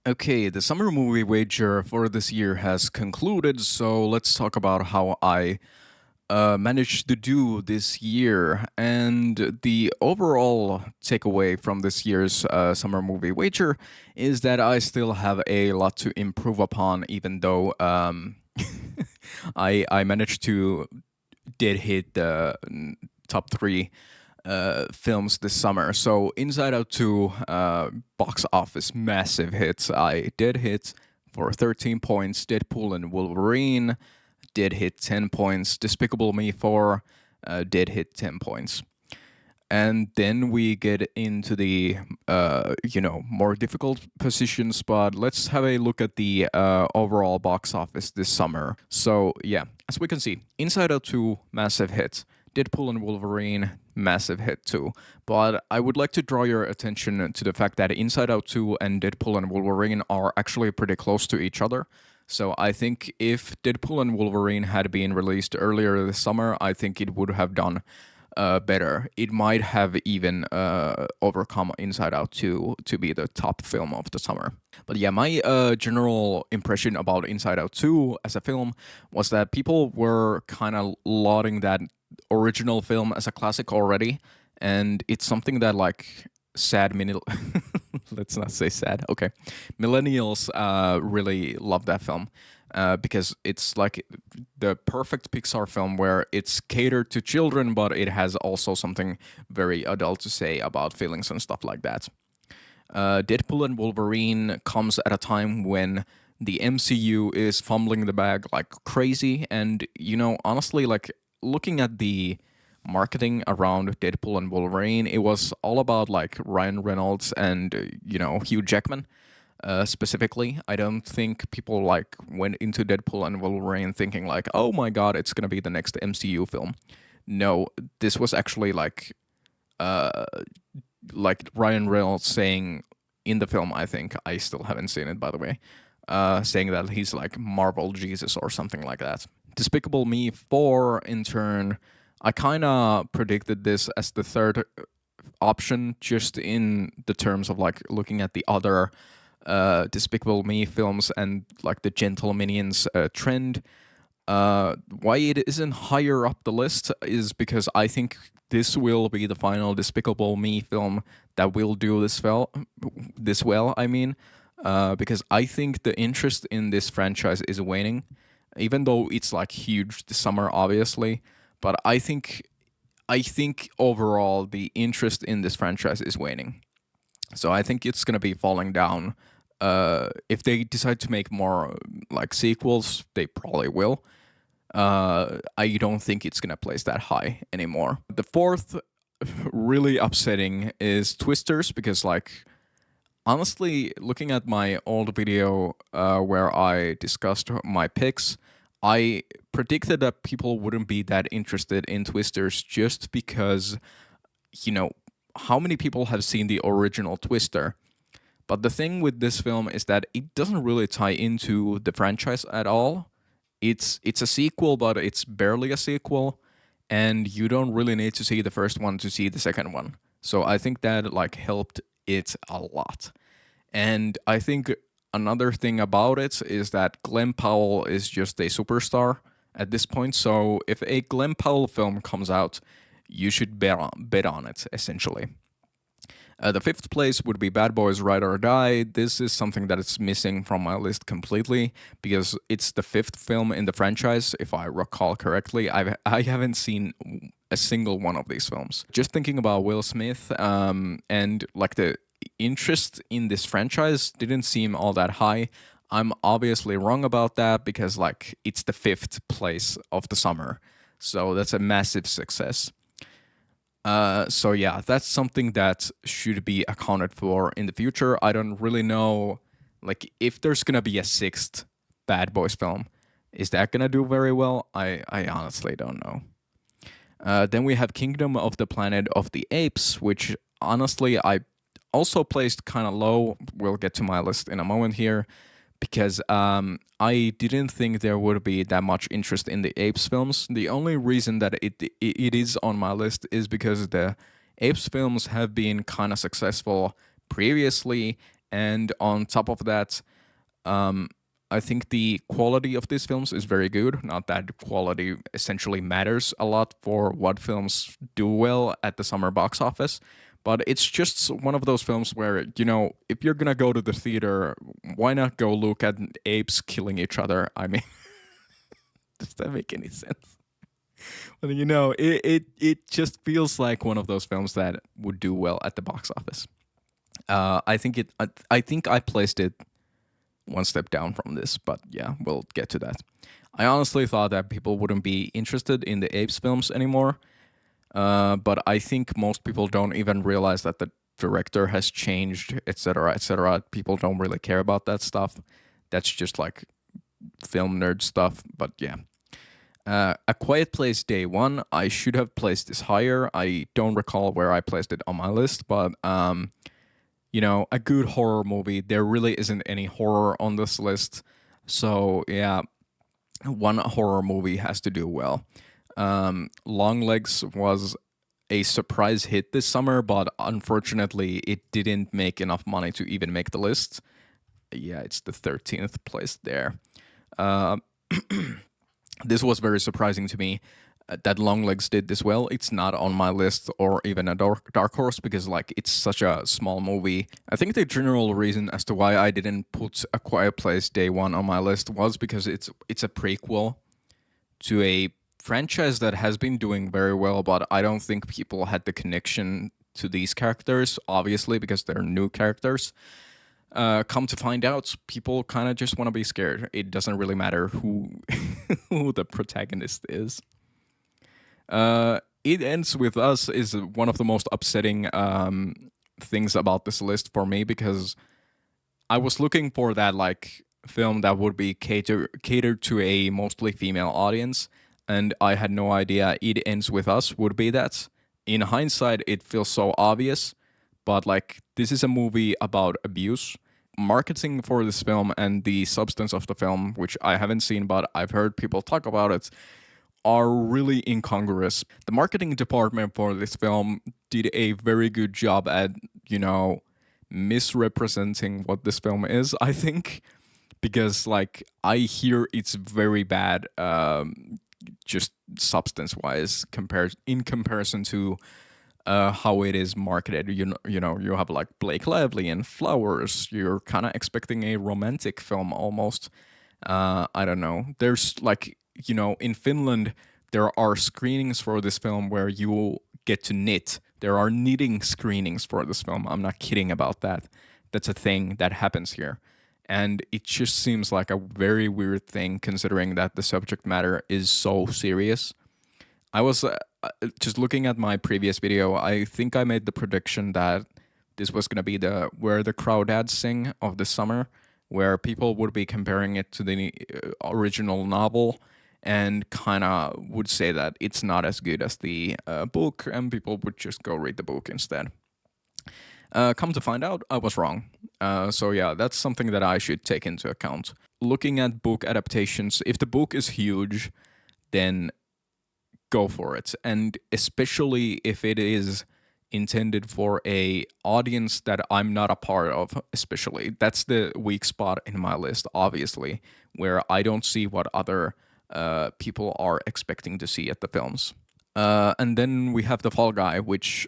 Okay, the summer movie wager for this year has concluded, so let's talk about how I managed to do this year. And the overall takeaway from this year's summer movie wager is that I still have a lot to improve upon, even though I managed to did hit the top three films this summer. So Inside Out 2 box office massive hits. I did hit for 13 points. Deadpool and Wolverine did hit 10 points. Despicable Me 4 did hit 10 points. And then we get into the more difficult positions, but let's have a look at the overall box office this summer. So yeah, as we can see, Inside Out 2 massive hit. Deadpool and Wolverine massive hit too. But I would like to draw your attention to the fact that Inside Out 2 and Deadpool and Wolverine are actually pretty close to each other. So I think if Deadpool and Wolverine had been released earlier this summer, I think it would have done better. It might have even overcome Inside Out 2 to be the top film of the summer. But yeah, my general impression about Inside Out 2 as a film was that people were kind of lauding that original film as a classic already, and it's something that like sad middle let's not say sad, okay, millennials really love that film because it's like the perfect Pixar film where it's catered to children, but it has also something very adult to say about feelings and stuff like that. Deadpool and Wolverine comes at a time when the MCU is fumbling the bag like crazy, and honestly, like looking at the marketing around Deadpool and Wolverine, it was all about like Ryan Reynolds and Hugh Jackman. Specifically, I don't think people like went into Deadpool and Wolverine thinking like, "Oh my god, it's gonna be the next MCU film." No, this was actually uh, like Ryan Reynolds saying in the film. I think I still haven't seen it, by the way. Saying that he's like Marvel Jesus or something like that. Despicable Me 4, in turn, I kind of predicted this as the third option, just in the terms of like looking at the other Despicable Me films and like the Gentle Minions trend. Why it isn't higher up the list is because I think this will be the final Despicable Me film that will do this well. I mean, because I think the interest in this franchise is waning, even though it's like huge this summer, obviously. But I think overall the interest in this franchise is waning. So I think it's gonna be falling down. If they decide to make more like sequels, they probably will. I don't think it's gonna place that high anymore. The fourth really upsetting is Twisters, because like honestly, looking at my old video where I discussed my picks, I predicted that people wouldn't be that interested in Twisters just because, you know, how many people have seen the original Twister? But the thing with this film is that it doesn't really tie into the franchise at all. It's a sequel, but it's barely a sequel, and you don't really need to see the first one to see the second one. So I think that like helped it a lot. And I think another thing about it is that Glenn Powell is just a superstar at this point. So if a Glenn Powell film comes out, you should bet on it, essentially. The fifth place would be Bad Boys Ride or Die. This is something that is missing from my list completely because it's the fifth film in the franchise, if I recall correctly. I haven't seen a single one of these films. Just thinking about Will Smith and like the interest in this franchise didn't seem all that high. I'm obviously wrong about that because like it's the fifth place of the summer. So that's a massive success. So yeah, that's something that should be accounted for in the future. I don't really know, like, if there's gonna be a sixth Bad Boys film, is that gonna do very well? I honestly don't know. Then we have Kingdom of the Planet of the Apes, which honestly I also placed kind of low. We'll get to my list in a moment here because I didn't think there would be that much interest in the Apes films. The only reason that it is on my list is because the Apes films have been kind of successful previously, And on top of that, um, I think the quality of these films is very good. Not that quality essentially matters a lot for what films do well at the summer box office, but it's just one of those films where, if you're gonna go to the theater, why not go look at apes killing each other? I mean, does that make any sense? But it just feels like one of those films that would do well at the box office. I think I placed it one step down from this, but yeah, we'll get to that. I honestly thought that people wouldn't be interested in the apes films anymore, but I think most people don't even realize that the director has changed, etc., etc. People don't really care about that stuff. That's just like film nerd stuff. But yeah, A Quiet Place Day One. I should have placed this higher. I don't recall where I placed it on my list, but a good horror movie. There really isn't any horror on this list, so yeah, one horror movie has to do well. Longlegs was a surprise hit this summer, but unfortunately, it didn't make enough money to even make the list. Yeah, it's the 13th place there. Uh, this was very surprising to me that Longlegs did this well. It's not on my list or even a dark horse because like it's such a small movie. I think the general reason as to why I didn't put A Quiet Place Day One on my list was because it's a prequel to a franchise that has been doing very well, but I don't think people had the connection to these characters, obviously, because they're new characters. Come to find out, people kind of just want to be scared. It doesn't really matter who who the protagonist is. It Ends With Us is one of the most upsetting things about this list for me because I was looking for that like film that would be catered to a mostly female audience, and I had no idea It Ends With Us would be that. In hindsight, it feels so obvious, but like this is a movie about abuse. Marketing for this film and the substance of the film, which I haven't seen, but I've heard people talk about it, are really incongruous. The marketing department for this film did a very good job at, misrepresenting what this film is, I think, because like I hear it's very bad just substance wise compared in comparison to how it is marketed. You have like Blake Lively and Flowers. You're kind of expecting a romantic film almost. I don't know. There's like, in Finland, there are screenings for this film where you get to knit. There are knitting screenings for this film. I'm not kidding about that. That's a thing that happens here. And it just seems like a very weird thing considering that the subject matter is so serious. I was just looking at my previous video. I think I made the prediction that this was going to be the Where the Crawdads Sing of the summer, where people would be comparing it to the original novel and kind of would say that it's not as good as the book, and people would just go read the book instead. Come to find out, I was wrong. So yeah, that's something that I should take into account. Looking at book adaptations, if the book is huge, then go for it, and especially if it is intended for a audience that I'm not a part of, especially that's the weak spot in my list, obviously, where I don't see what other people are expecting to see at the films. And then we have The Fall Guy, which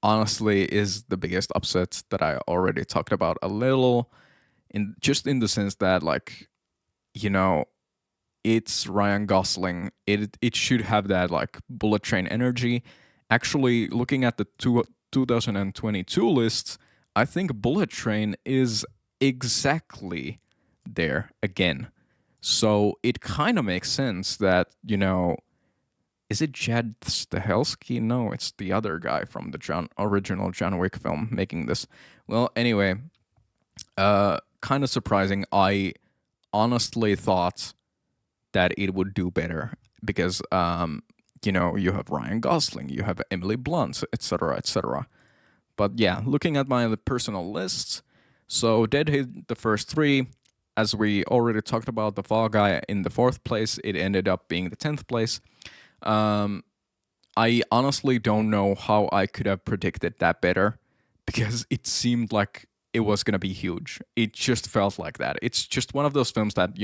honestly is the biggest upset that I already talked about a little, in the sense that like, you know, it's Ryan Gosling. It should have that like bullet train energy. Actually, looking at the 2022 list, I think Bullet Train is exactly there again. So it kind of makes sense that, is it Jed Stahelski? No, it's the other guy from the original John Wick film making this. Well, anyway, kind of surprising. I honestly thought that it would do better because, you have Ryan Gosling, you have Emily Blunt, etc., etc. But yeah, looking at my personal lists, so Dead hit the first three. As we already talked about, The Fall Guy in the fourth place, it ended up being the 10th place. I honestly don't know how I could have predicted that better because it seemed like it was gonna be huge. It just felt like that. It's just one of those films that,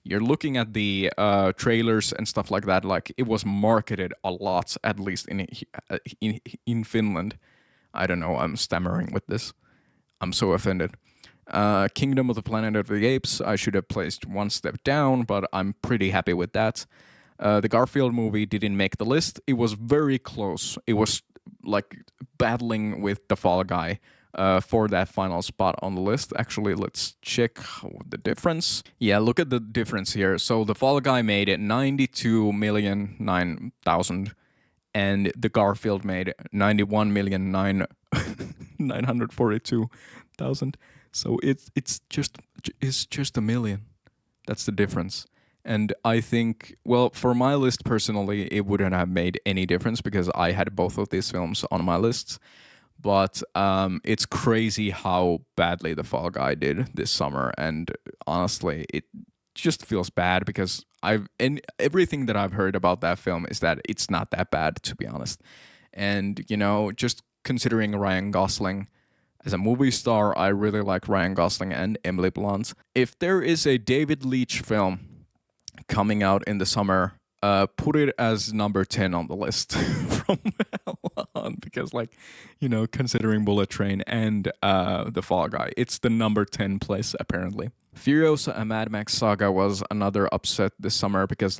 you're looking at the trailers and stuff like that. Like, it was marketed a lot, at least in Finland. I don't know. I'm stammering with this. I'm so offended. Kingdom of the Planet of the Apes, I should have placed one step down, but I'm pretty happy with that. The Garfield movie didn't make the list. It was very close. It was like battling with the Fall Guy for that final spot on the list. Actually, let's check the difference. Yeah, look at the difference here. So the Fall Guy made it 92,009,000, and the Garfield made 91,942,000. So it's just a million. That's the difference. And I think, well, for my list personally, it wouldn't have made any difference because I had both of these films on my lists. But it's crazy how badly The Fall Guy did this summer, and honestly, it just feels bad because and everything that I've heard about that film is that it's not that bad, to be honest. And just considering Ryan Gosling as a movie star, I really like Ryan Gosling and Emily Blunt. If there is a David Leitch film coming out in the summer, put it as number 10 on the list from now on, because considering Bullet Train and The Fall Guy, it's the number 10 place apparently. Furiosa and Mad Max Saga was another upset this summer because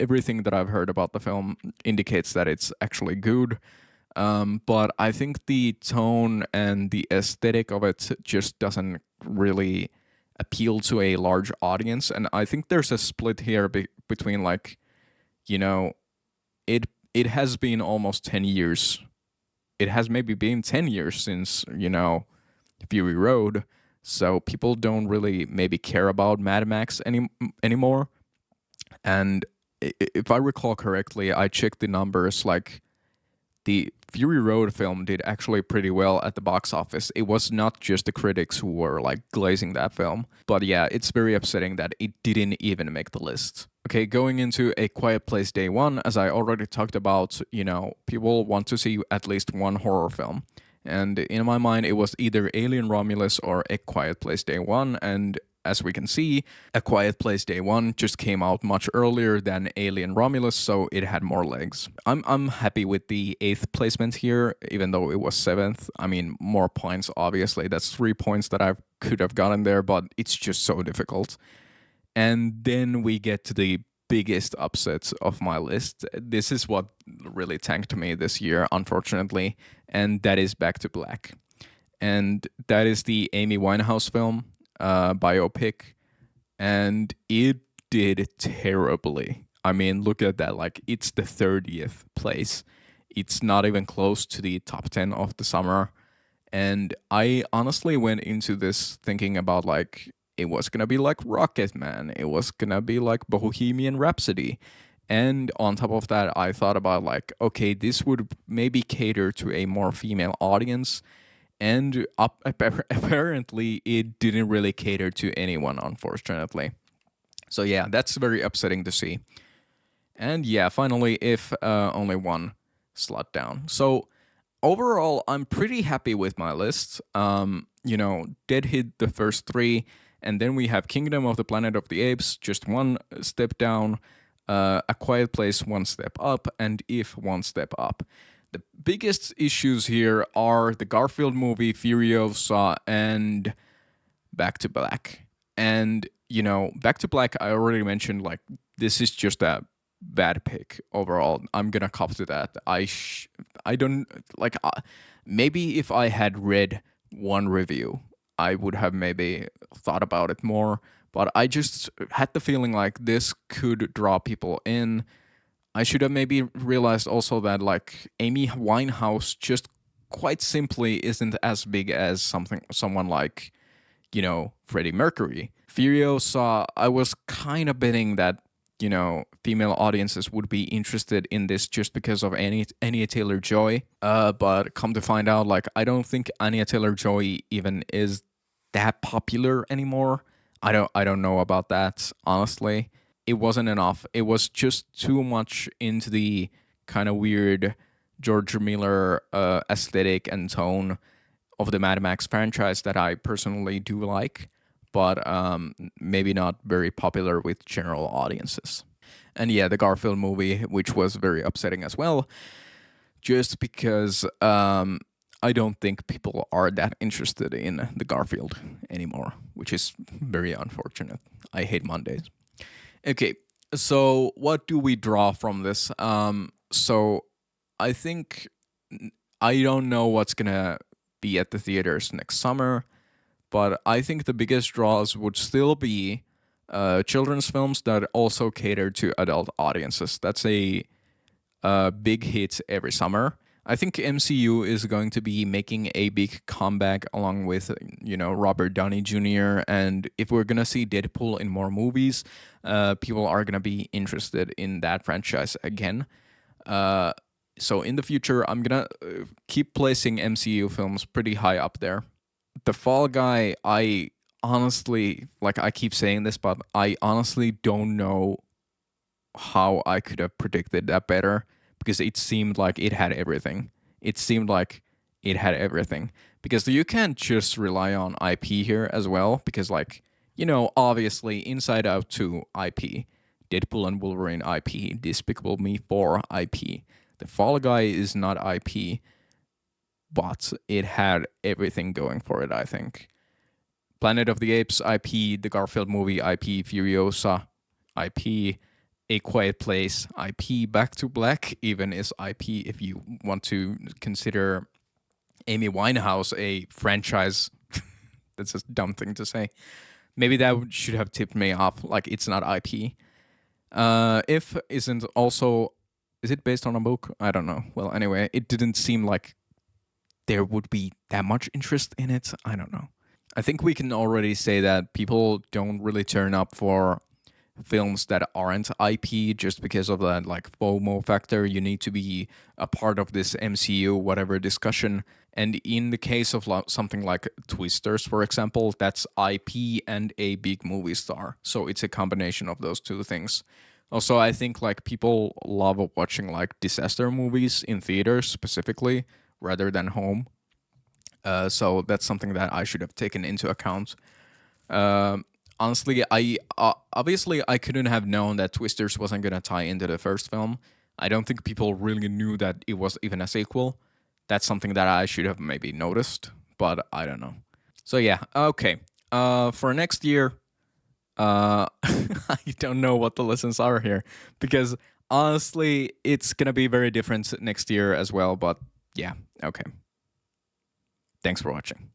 everything that I've heard about the film indicates that it's actually good. But I think the tone and the aesthetic of it just doesn't really appeal to a large audience, and I think there's a split here between it has been almost 10 years. It has maybe been 10 years since Fury Road, so people don't really maybe care about Mad Max anymore. And if I recall correctly, I checked the numbers, the Fury Road film did actually pretty well at the box office. It was not just the critics who were glazing that film. But yeah, it's very upsetting that it didn't even make the list. Okay, going into A Quiet Place Day 1, as I already talked about, people want to see at least one horror film. And in my mind, it was either Alien Romulus or A Quiet Place Day 1, and as we can see, A Quiet Place Day 1 just came out much earlier than Alien Romulus, so it had more legs. I'm happy with the 8th placement here, even though it was 7th. I mean, more points, obviously. That's 3 points that I could have gotten there, but it's just so difficult. And then we get to the biggest upsets of my list. This is what really tanked me this year, unfortunately, and that is Back to Black. And that is the Amy Winehouse film. Biopic, and it did terribly. I mean, look at that. It's the 30th place. It's not even close to the top 10 of the summer. And I honestly went into this thinking about it was gonna be like Rocket Man. It was gonna be like Bohemian Rhapsody. And on top of that, I thought about okay, this would maybe cater to a more female audience. And apparently, it didn't really cater to anyone, unfortunately. So yeah, that's very upsetting to see. And yeah, finally, if only one slot down. So overall, I'm pretty happy with my list. Dead hit the first 3, and then we have Kingdom of the Planet of the Apes, just one step down, A Quiet Place, one step up, and If, one step up. The biggest issues here are the Garfield movie, Furiosa, and Back to Black. And, Back to Black, I already mentioned, this is just a bad pick overall. I'm gonna cop to that. I don't, maybe if I had read one review, I would have maybe thought about it more. But I just had the feeling this could draw people in. I should have maybe realized also that Amy Winehouse just quite simply isn't as big as someone like Freddie Mercury. Furiosa, I was kind of betting that female audiences would be interested in this just because of Anya Taylor-Joy. But come to find out, I don't think Anya Taylor-Joy even is that popular anymore. I don't know about that, honestly. It wasn't enough. It was just too much into the kind of weird George Miller aesthetic and tone. of the Mad Max franchise that I personally do like, but maybe not very popular with general audiences. And yeah, the Garfield movie, which was very upsetting as well, just because I don't think people are that interested in the Garfield anymore, which is very unfortunate. I hate Mondays. Okay, so what do we draw from this? So I think I don't know what's gonna be at the theaters next summer, but I think the biggest draws would still be children's films that also cater to adult audiences. That's a big hit every summer. I think MCU is going to be making a big comeback along with, Robert Downey Jr. And if we're gonna see Deadpool in more movies, people are gonna be interested in that franchise again. So in the future, I'm gonna keep placing MCU films pretty high up there. The Fall Guy, I honestly, like I keep saying this, but I honestly don't know how I could have predicted that better because it seemed like it had everything. It seemed like it had everything because you can't just rely on IP here as well because, like, obviously Inside Out 2 IP, Deadpool and Wolverine IP, Despicable Me 4 IP. The Fall Guy is not IP, but it had everything going for it, I think. Planet of the Apes IP, the Garfield movie IP, Furiosa IP, A Quiet Place IP, Back to Black even is IP if you want to consider Amy Winehouse a franchise. That's a dumb thing to say. Maybe that should have tipped me off. Like, it's not IP. If isn't also, is it based on a book? I don't know. Well, anyway, it didn't seem like there would be that much interest in it. I don't know. I think we can already say that people don't really turn up for films that aren't IP just because of that like FOMO factor. You need to be a part of this MCU whatever discussion. And in the case of something like Twisters, for example, that's IP and a big movie star. So it's a combination of those two things. Also, I think like people love watching like disaster movies in theaters specifically rather than home. So that's something that I should have taken into account. Honestly, I obviously I couldn't have known that Twisters wasn't gonna tie into the first film. I don't think people really knew that it was even a sequel. That's something that I should have maybe noticed, but I don't know. So yeah, okay. For next year, I don't know what the lessons are here because honestly, it's gonna be very different next year as well. But yeah, okay. Thanks for watching.